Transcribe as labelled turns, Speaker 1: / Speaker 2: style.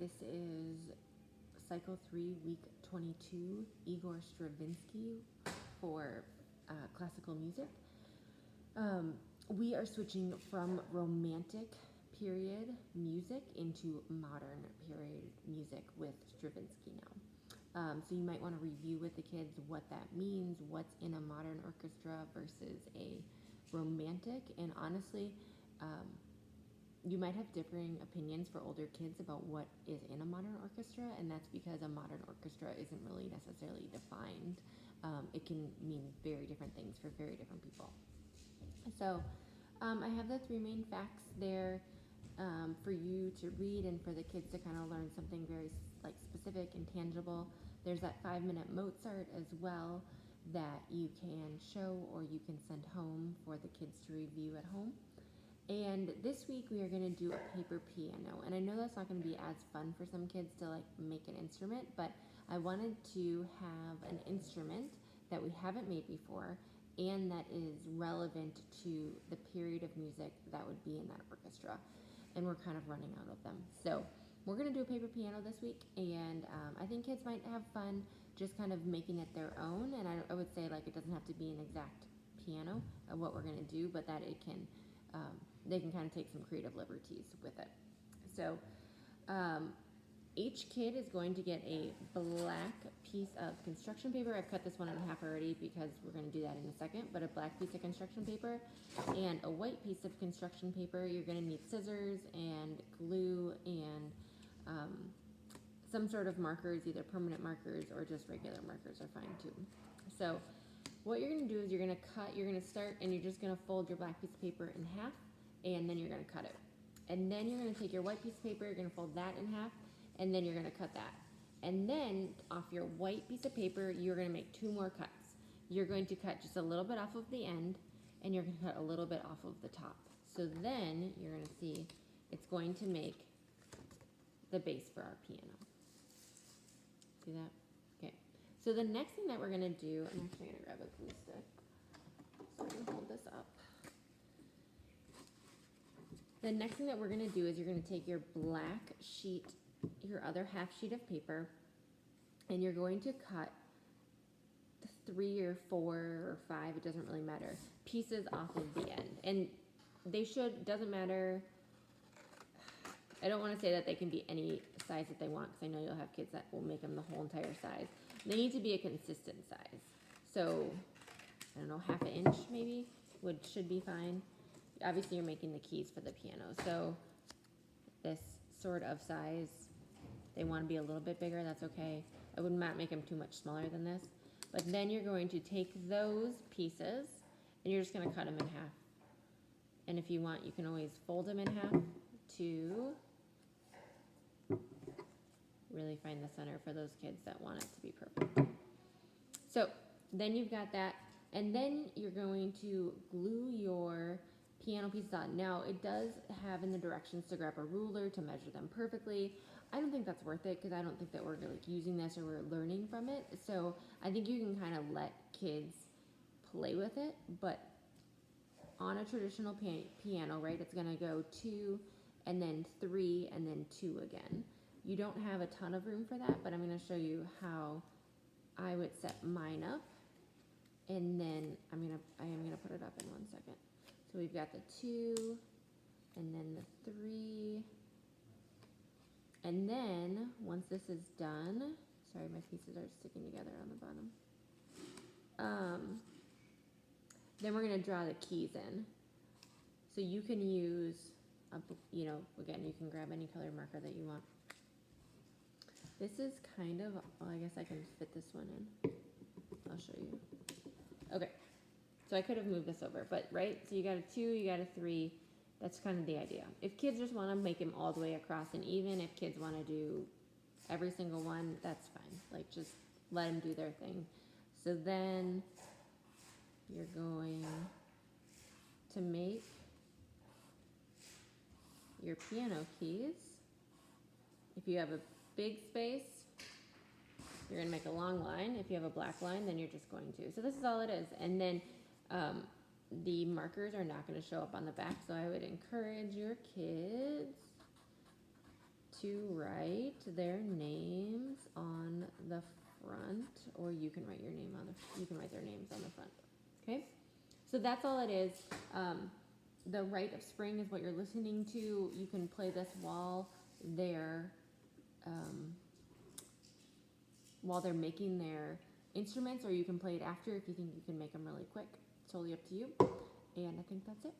Speaker 1: this is Cycle 3, Week 22, Igor Stravinsky for classical music. We are switching from romantic period music into modern period music with Stravinsky now. So you might want to review with the kids what that means, what's in a modern orchestra versus a romantic, and honestly, you might have differing opinions for older kids about what is in a modern orchestra, and that's because a modern orchestra isn't really necessarily defined. It can mean very different things for very different people. So I have the 3 main facts there for you to read and for the kids to kind of learn something very specific and tangible. There's that 5-minute Mozart as well that you can show or you can send home for the kids to review at home. And this week we are going to do a paper piano, and I know that's not going to be as fun for some kids to make an instrument, but I wanted to have an instrument that we haven't made before and that is relevant to the period of music that would be in that orchestra, and we're kind of running out of them. So we're going to do a paper piano this week, and I think kids might have fun just kind of making it their own, and I would say it doesn't have to be an exact piano of what we're going to do, but that it can they can kind of take some creative liberties with it. So each kid is going to get a black piece of construction paper. I've cut this one in half already because we're going to do that in a second, but a black piece of construction paper and a white piece of construction paper. You're going to need scissors and glue and some sort of markers, either permanent markers or just regular markers are fine too. So what you're going to do is you're going to cut, you're going to start, and you're just going to fold your black piece of paper in half, and then you're going to cut it. And then you're going to take your white piece of paper, you're going to fold that in half, and then you're going to cut that. And then off your white piece of paper, you're going to make 2 more cuts. You're going to cut just a little bit off of the end, and you're going to cut a little bit off of the top. So then you're going to see it's going to make the base for our piano. See that? Okay. So the next thing that we're going to do, I'm actually going to grab a glue stick so I can hold this up. The next thing that we're going to do is you're going to take your black sheet, your other half sheet of paper, and you're going to cut 3 or 4 or 5, it doesn't really matter, pieces off of the end. And they should, doesn't matter, I don't want to say that they can be any size that they want, because I know you'll have kids that will make them the whole entire size. They need to be a consistent size. So, I don't know, half an inch maybe should be fine. Obviously you're making the keys for the piano, so this sort of size, they want to be a little bit bigger, that's okay. I would not make them too much smaller than this. But then you're going to take those pieces and you're just going to cut them in half. And if you want, you can always fold them in half to really find the center for those kids that want it to be perfect. So then you've got that, and then you're going to glue your piano pieces on. Now it does have in the directions to grab a ruler to measure them perfectly. I don't think that's worth it because I don't think that we're using this or we're learning from it. So I think you can kind of let kids play with it, but on a traditional piano, right, it's going to go 2 and then 3 and then 2 again. You don't have a ton of room for that, but I'm going to show you how I would set mine up, and then I am going to put it up in 1 second. So we've got the 2 and then the 3. And then once this is done, sorry, my pieces are sticking together on the bottom. Then we're going to draw the keys in. So you can use, again, you can grab any color marker that you want. This is kind of, well, I guess I can fit this one in. I'll show you. Okay, so I could have moved this over, but right, so you got a 2, you got a 3. That's kind of the idea. If kids just want to make them all the way across, and even if kids want to do every single one, that's fine. Just let them do their thing. So then you're going to make your piano keys. If you have a big space, you're going to make a long line. If you have a black line, then you're just going to. So this is all it is. And then the markers are not going to show up on the back, so I would encourage your kids to write their names on the front, or you can write your name on you can write their names on the front. Okay, so that's all it is. The Rite of Spring is what you're listening to. You can play this while they're making their instruments, or you can play it after if you think you can make them really quick. Totally up to you. And I think that's it.